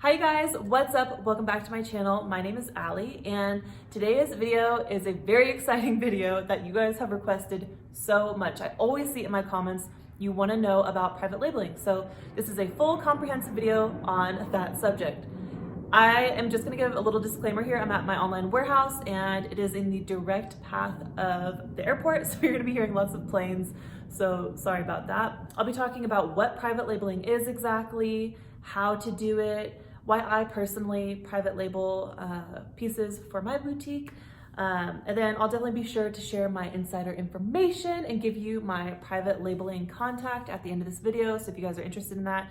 Hi guys, what's up? Welcome back to my channel. My name is Alli, and today's video is a very exciting video that you guys have requested so much. I always see in my comments you want to know about private labeling. So this is a full comprehensive video on that subject. I am just going to give a little disclaimer here. I'm at my online warehouse and it is in the direct path of the airport, so you're going to be hearing lots of planes. So sorry about that. I'll be talking about what private labeling is exactly, how to do it, why I personally private label pieces for my boutique. And then I'll definitely be sure to share my insider information and give you my private labeling contact at the end of this video. So if you guys are interested in that,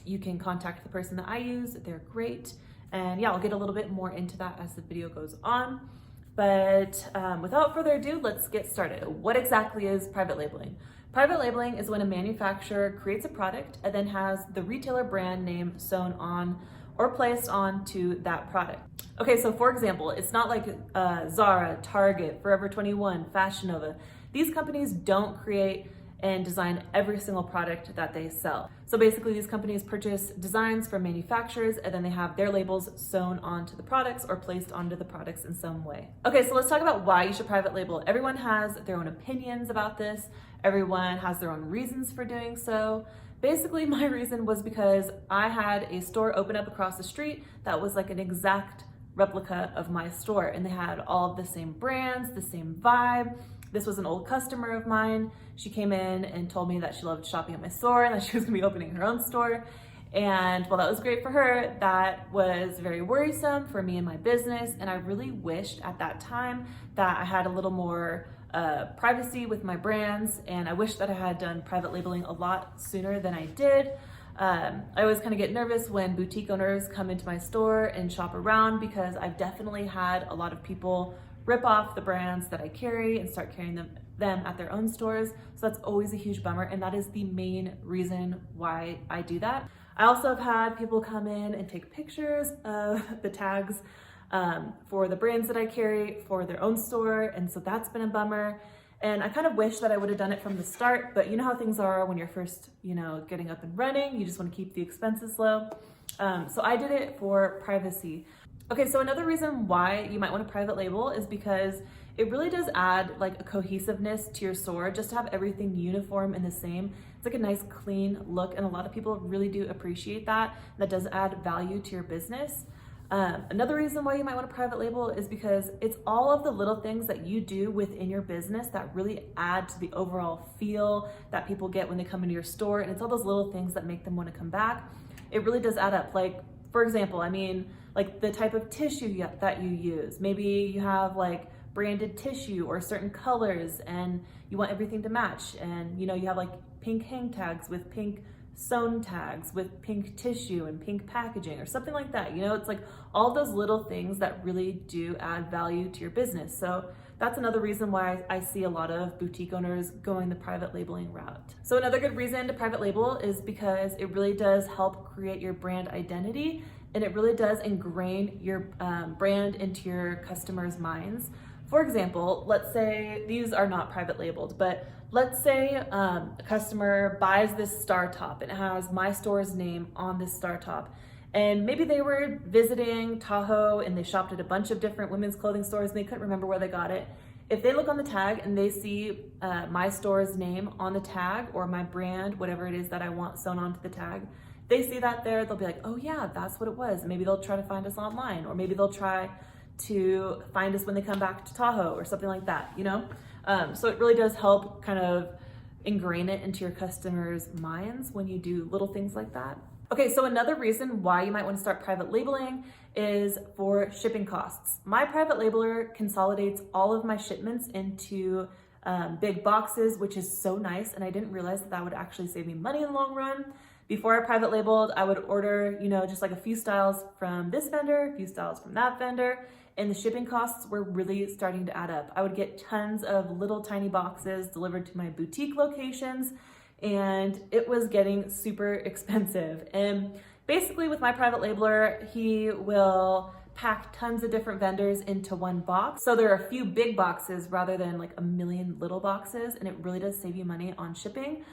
you can contact the person that I use. They're great. And yeah, I'll get a little bit more into that as the video goes on. But without further ado, let's get started. What exactly is private labeling? Private labeling is when a manufacturer creates a product and then has the retailer brand name sewn on or placed onto that product. Okay, so for example, it's not like Zara, Target, Forever 21, Fashion Nova. These companies don't create and design every single product that they sell. So basically these companies purchase designs from manufacturers and then they have their labels sewn onto the products or placed onto the products in some way. Okay, so let's talk about why you should private label. Everyone has their own opinions about this. Everyone has their own reasons for doing so. Basically, my reason was because I had a store open up across the street that was like an exact replica of my store, and they had all of the same brands, the same vibe. This was an old customer of mine. She came in and told me that she loved shopping at my store and that she was gonna be opening her own store. And while that was great for her, that was very worrisome for me and my business. And I really wished at that time that I had a little more privacy with my brands. And I wish that I had done private labeling a lot sooner than I did. I always kind of get nervous when boutique owners come into my store and shop around because I've definitely had a lot of people rip off the brands that I carry and start carrying them at their own stores. So that's always a huge bummer. And that is the main reason why I do that. I also have had people come in and take pictures of the tags for the brands that I carry for their own store. And so that's been a bummer. And I kind of wish that I would have done it from the start, but you know how things are when you're first, getting up and running, you just want to keep the expenses low. So I did it for privacy. Okay, so another reason why you might want to private label is because it really does add like a cohesiveness to your store, just to have everything uniform and the same. It's like a nice clean look, and a lot of people really do appreciate that. That does add value to your business. Another reason why you might want to private label is because it's all of the little things that you do within your business that really add to the overall feel that people get when they come into your store. And it's all those little things that make them want to come back. It really does add up. Like, for example, like the type of tissue that you use. Maybe you have like branded tissue or certain colors and you want everything to match. And you have like pink hang tags with pink sewn tags with pink tissue and pink packaging or something like that. It's like all those little things that really do add value to your business. So that's another reason why I see a lot of boutique owners going the private labeling route. So another good reason to private label is because it really does help create your brand identity, and it really does ingrain your brand into your customers' minds. For example, let's say these are not private labeled, but let's say a customer buys this star top and it has my store's name on this star top. And maybe they were visiting Tahoe and they shopped at a bunch of different women's clothing stores and they couldn't remember where they got it. If they look on the tag and they see my store's name on the tag, or my brand, whatever it is that I want sewn onto the tag, they see that there, they'll be like, oh yeah, that's what it was. Maybe they'll try to find us online, or maybe they'll try to find us when they come back to Tahoe or something like that, So it really does help kind of ingrain it into your customers' minds when you do little things like that. Okay, so another reason why you might want to start private labeling is for shipping costs. My private labeler consolidates all of my shipments into big boxes, which is so nice. And I didn't realize that would actually save me money in the long run. Before I private labeled, I would order, just like a few styles from this vendor, a few styles from that vendor, and the shipping costs were really starting to add up. I would get tons of little tiny boxes delivered to my boutique locations, and it was getting super expensive. And basically with my private labeler, he will pack tons of different vendors into one box. So there are a few big boxes rather than like a million little boxes, and it really does save you money on shipping.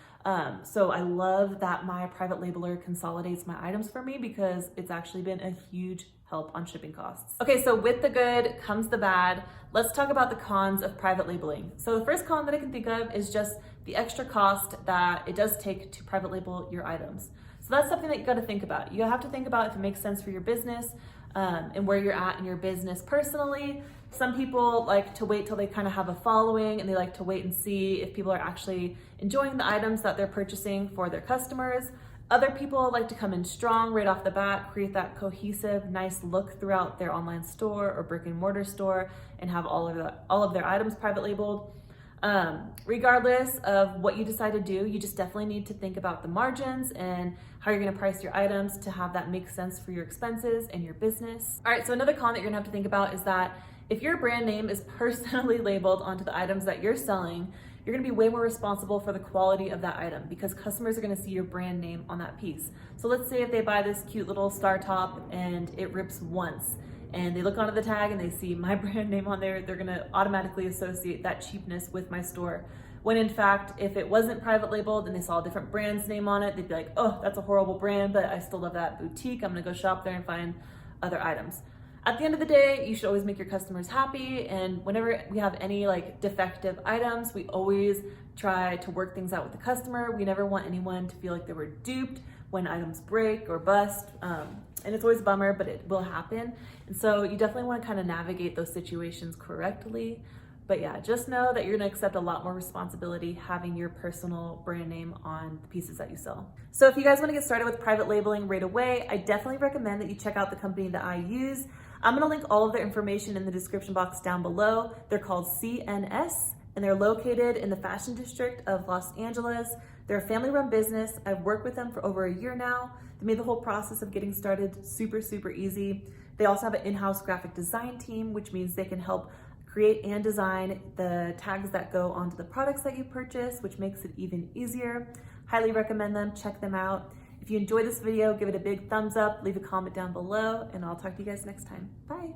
So I love that my private labeler consolidates my items for me because it's actually been a huge help on shipping costs. Okay, so with the good comes the bad. Let's talk about the cons of private labeling. So the first con that I can think of is just the extra cost that it does take to private label your items. So that's something that you got to think about. You have to think about if it makes sense for your business and where you're at in your business personally. Some people like to wait till they kind of have a following, and they like to wait and see if people are actually enjoying the items that they're purchasing for their customers. Other people like to come in strong right off the bat, create that cohesive, nice look throughout their online store or brick and mortar store, and have all of their items private labeled. Regardless of what you decide to do, you just definitely need to think about the margins and how you're going to price your items to have that make sense for your expenses and your business. All right, so another con that you're going to have to think about is that if your brand name is personally labeled onto the items that you're selling, you're going to be way more responsible for the quality of that item because customers are going to see your brand name on that piece. So let's say if they buy this cute little star top and it rips once, and they look onto the tag and they see my brand name on there, they're gonna automatically associate that cheapness with my store. When in fact, if it wasn't private labeled and they saw a different brand's name on it, they'd be like, oh, that's a horrible brand, but I still love that boutique. I'm gonna go shop there and find other items. At the end of the day, you should always make your customers happy. And whenever we have any like defective items, we always try to work things out with the customer. We never want anyone to feel like they were duped when items break or bust. And it's always a bummer, but it will happen. And so you definitely want to kind of navigate those situations correctly. But yeah, just know that you're going to accept a lot more responsibility having your personal brand name on the pieces that you sell. So if you guys want to get started with private labeling right away, I definitely recommend that you check out the company that I use. I'm going to link all of their information in the description box down below. They're called CNS, and they're located in the fashion district of Los Angeles. They're a family-run business. I've worked with them for over a year now. They made the whole process of getting started super, super easy. They also have an in-house graphic design team, which means they can help create and design the tags that go onto the products that you purchase, which makes it even easier. Highly recommend them. Check them out. If you enjoyed this video, give it a big thumbs up, leave a comment down below, and I'll talk to you guys next time. Bye.